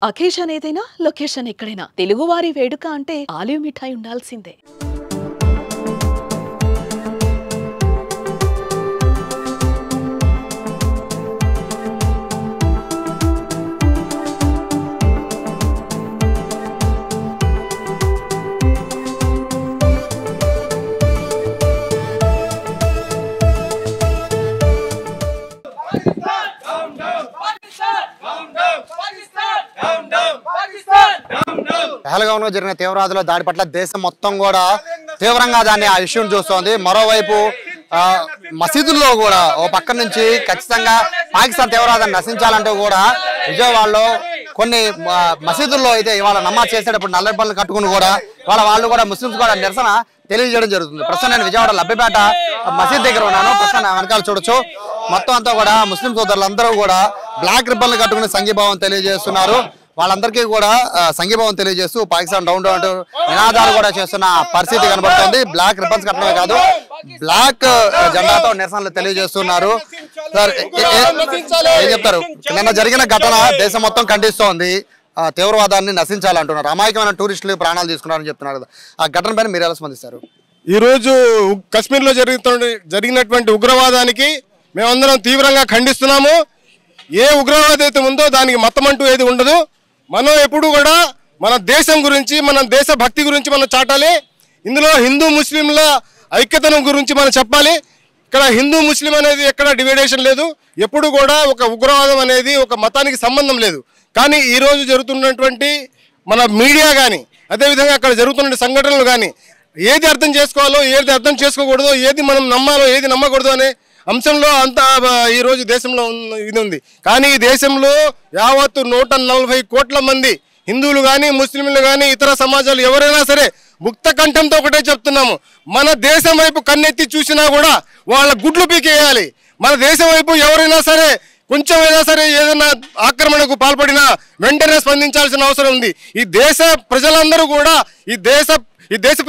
Occasion ఏదైనా location ఎక్కడైనా తెలుగువారి వేడుక అంటే ఆలివ్ మిఠాయి ఉండాల్సిందే. పహల్గాంలో జరిగిన తీవ్రవాదుల దాడి పట్ల దేశం మొత్తం కూడా తీవ్రంగా దాన్ని ఆ ఇష్యూని చూస్తోంది. మరోవైపు మసీదుల్లో కూడా ఓ పక్క నుంచి ఖచ్చితంగా పాకిస్తాన్ తీవ్రవాదాన్ని నశించాలంటూ కూడా విజయవాడలో కొన్ని మసీదుల్లో అయితే ఇవాళ నమాజ్ చేసేటప్పుడు నల్ల రిబ్బన్లు కట్టుకుని కూడా వాళ్ళు కూడా ముస్లిమ్స్ కూడా నిరసన తెలియజేయడం జరుగుతుంది. ప్రస్తుతం నేను విజయవాడ లబ్బిపేట మసీద్ దగ్గర ఉన్నాను. ప్రస్తుతం వెనకాల చూడొచ్చు మొత్తం అంతా కూడా ముస్లిం సోదరులందరూ కూడా బ్లాక్ రిబ్బన్లు కట్టుకుని సంఘీభావం తెలియజేస్తున్నారు. వాళ్ళందరికీ కూడా సంఘీభావం తెలియజేస్తూ పాకిస్తాన్ డౌన్ డౌన్ నినాదాలు కూడా చేస్తున్న పరిస్థితి కనబడుతుంది. బ్లాక్ రిబ్బన్స్ కట్టడమే కాదు బ్లాక్ జెండాతో నిరసనలు తెలియజేస్తున్నారు. సార్ ఏం చెప్తారు? నిన్న జరిగిన ఘటన దేశం మొత్తం ఖండిస్తోంది. తీవ్రవాదాన్ని నశించాలంటున్నారు. అమాయకమైన టూరిస్టులు ప్రాణాలు తీసుకున్నారని చెప్తున్నారు కదా, ఆ ఘటన పైన మీరు ఎలా స్పందిస్తారు? ఈరోజు కశ్మీర్లో జరిగినటువంటి ఉగ్రవాదానికి మేమందరం తీవ్రంగా ఖండిస్తున్నాము. ఏ ఉగ్రవాదం అయితే ఉందో దానికి మతం అంటూ ఏది ఉండదు. మనం ఎప్పుడు కూడా మన దేశం గురించి మన దేశ భక్తి గురించి మనం చాటాలి. ఇందులో హిందూ ముస్లింల ఐక్యతను గురించి మనం చెప్పాలి. ఇక్కడ హిందూ ముస్లిం అనేది ఎక్కడ డివైడేషన్ లేదు. ఎప్పుడు కూడా ఒక ఉగ్రవాదం అనేది ఒక మతానికి సంబంధం లేదు. కానీ ఈరోజు జరుగుతున్నటువంటి మన మీడియా కానీ అదేవిధంగా అక్కడ జరుగుతున్న సంఘటనలు కానీ ఏది అర్థం చేసుకోవాలో ఏది అర్థం చేసుకోకూడదో ఏది మనం నమ్మాలో ఏది నమ్మకూడదు అనే అంశంలో అంతా ఈరోజు దేశంలో ఇది ఉంది. కానీ ఈ దేశంలో యావత్తు 140 కోట్ల మంది హిందువులు కానీ ముస్లింలు కానీ ఇతర సమాజాలు ఎవరైనా సరే ముక్త కంఠంతో ఒకటే చెప్తున్నాము, మన దేశం వైపు కన్నెత్తి చూసినా కూడా వాళ్ళ గుడ్లు పీకేయాలి. మన దేశం వైపు ఎవరైనా సరే కొంచెమైనా సరే ఏదైనా ఆక్రమణకు పాల్పడినా వెంటనే స్పందించాల్సిన అవసరం ఉంది. ఈ దేశ ప్రజలందరూ కూడా ఈ దేశ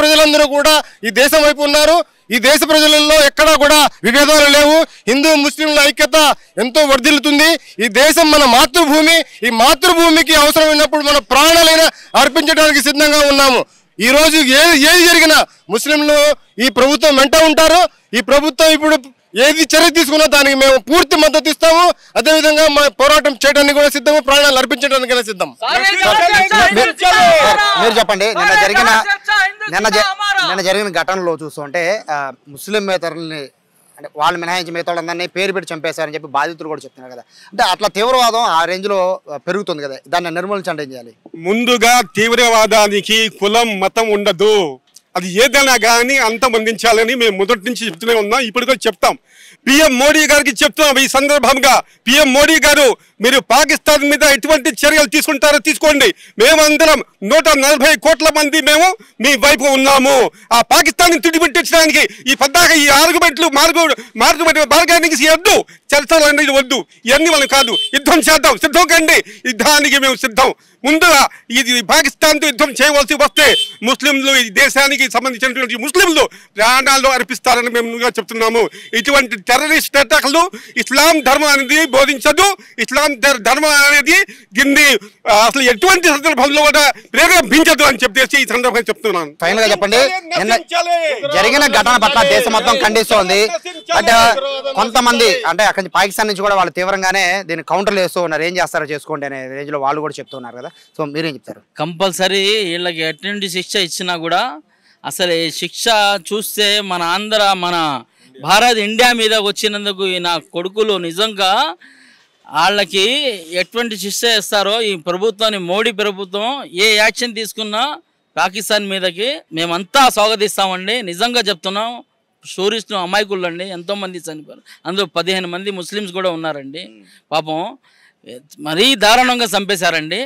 ప్రజలందరూ కూడా ఈ దేశం వైపు ఉన్నారు. ఈ దేశ ప్రజలలో ఎక్కడా కూడా విభేదాలు లేవు. హిందూ ముస్లింల ఐక్యత ఎంతో వర్ధిల్లుతుంది. ఈ దేశం మన మాతృభూమి. ఈ మాతృభూమికి అవసరమైనప్పుడు మన ప్రాణాలైనా అర్పించడానికి సిద్ధంగా ఉన్నాము. ఈ రోజు ఏది జరిగినా ముస్లింలు ఈ ప్రభుత్వం వెంట ఉంటారు. ఈ ప్రభుత్వం ఇప్పుడు ఏది చర్య తీసుకున్నా దానికి మేము పూర్తి మద్దతు ఇస్తాము. అదేవిధంగా మా పోరాటం చేయడానికి కూడా సిద్ధము, ప్రాణాలు అర్పించడానికైనా సిద్ధం. మీరు చెప్పండి, నిన్న జరిగిన ఘటనలో చూస్తుంటే ముస్లింతరుల్ని అంటే వాళ్ళు మినహాయించి మిగతా వాళ్ళందరినీ పేరు పెట్టి చంపేశారని చెప్పి బాధితులు కూడా చెప్తున్నారు కదా. అంటే అట్లా తీవ్రవాదం ఆ రేంజ్ లో పెరుగుతుంది కదా, దాన్ని నిర్మూలించండి ఏం చేయాలి? ముందుగా తీవ్రవాదానికి కులం మతం ఉండదు. అది ఏదైనా కానీ అంతమొందించాలని మేము మొదటి నుంచి చెప్తూనే ఉన్నాం. ఇప్పుడు కూడా చెప్తాం. పిఎం మోడీ గారికి చెప్తున్నాం ఈ సందర్భంగా, పిఎం మోడీ గారు మీరు పాకిస్తాన్ మీద ఎటువంటి చర్యలు తీసుకుంటారో తీసుకోండి. మేమందరం 140 కోట్ల మంది మేము మీ వైపు ఉన్నాము. ఆ పాకిస్తాన్ని తుడిపెట్టించడానికి ఈ పద్దాక ఈ ఆర్గ్యుమెంట్లు మార్గానికి వద్దు, చర్చలు అనేది వద్దు. ఇవన్నీ మనం కాదు, యుద్ధం చేద్దాం, సిద్ధం కండి. యుద్ధానికి మేము సిద్ధం. ముందుగా ఇది పాకిస్తాన్తో యుద్ధం చేయవలసి వస్తే ముస్లింలు ఈ దేశానికి సంబంధించినటువంటి ముస్లింలు ప్రాణాలు అర్పిస్తారని మేము చెప్తున్నాము. ఇటువంటి టెర్రరిస్ట్ అటాక్లు ఇస్లాం ధర్మం అనేది బోధించదు. ఇస్లాం ధర్మం అనేది దీన్ని అసలు ఎటువంటి సందర్భంలో కూడా ప్రేరేపించదు అని చెప్పేసి ఈ సందర్భంగా చెప్తున్నాను. ఫైనల్ గా చెప్పండి, జరిగిన ఘటన పట్ల దేశం మొత్తం ఖండిస్తోంది. అంటే కొంతమంది అంటే అక్కడి నుంచి పాకిస్తాన్ నుంచి కూడా వాళ్ళు తీవ్రంగానే దీన్ని కౌంటర్లు వేస్తూ ఉన్నారు. ఏం చేస్తారో చేసుకోండి అనే రేంజ్ లో వాళ్ళు కూడా చెప్తున్నారు కదా. సో మీరేం చెప్తారు? కంపల్సరీ వీళ్ళకి ఎటువంటి శిక్ష ఇచ్చినా కూడా అసలు ఈ శిక్ష చూస్తే మన భారత్ ఇండియా మీద వచ్చినందుకు నా కొడుకులు నిజంగా వాళ్ళకి ఎటువంటి శిక్ష ఇస్తారో ఈ ప్రభుత్వాన్ని మోడీ ప్రభుత్వం ఏ యాక్షన్ తీసుకున్నా పాకిస్తాన్ మీదకి మేమంతా స్వాగతిస్తామండి. నిజంగా చెప్తున్నాం. టూరిస్టులు అమాయకులు అండి, ఎంతోమంది చనిపోయారు. అందులో 15 మంది ముస్లిమ్స్ కూడా ఉన్నారండి. పాపం మరీ దారుణంగా చంపేశారండి.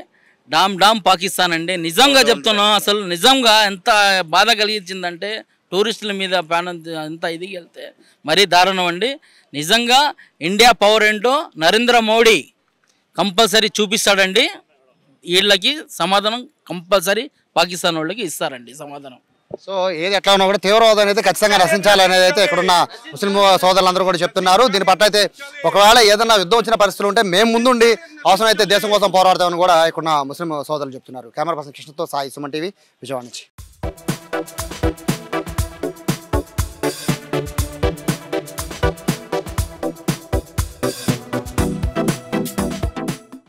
డామ్ పాకిస్తాన్ అండి. నిజంగా చెప్తున్నాం, అసలు నిజంగా ఎంత బాధ కలిగించిందంటే టూరిస్టుల మీద ప్రాణం అంతా ఇదిగి వెళ్తే మరీ దారుణం అండి. నిజంగా ఇండియా పవర్ ఏంటో నరేంద్ర మోడీ కంపల్సరీ చూపిస్తాడండి. వీళ్ళకి సమాధానం కంపల్సరీ పాకిస్తాన్ వాళ్ళకి ఇస్తారండి సమాధానం. సో ఏది ఎట్లా ఉన్నా కూడా తీవ్రవాదం అయితే ఖచ్చితంగా నశించాలి అనేది అయితే ఇక్కడున్న ముస్లిం సోదరులందరూ కూడా చెప్తున్నారు. దీని పట్ల అయితే ఒకవేళ ఏదైనా యుద్ధం వచ్చిన పరిస్థితులు ఉంటే మేము ముందుండి అవసరమైతే దేశం కోసం పోరాడతామని కూడా ఇక్కడున్న ముస్లిం సోదరులు చెప్తున్నారు. కెమెరా పర్సన్ కృష్ణతో సాయి, సుమన్ టీవీ, విజయవాడ నుంచి.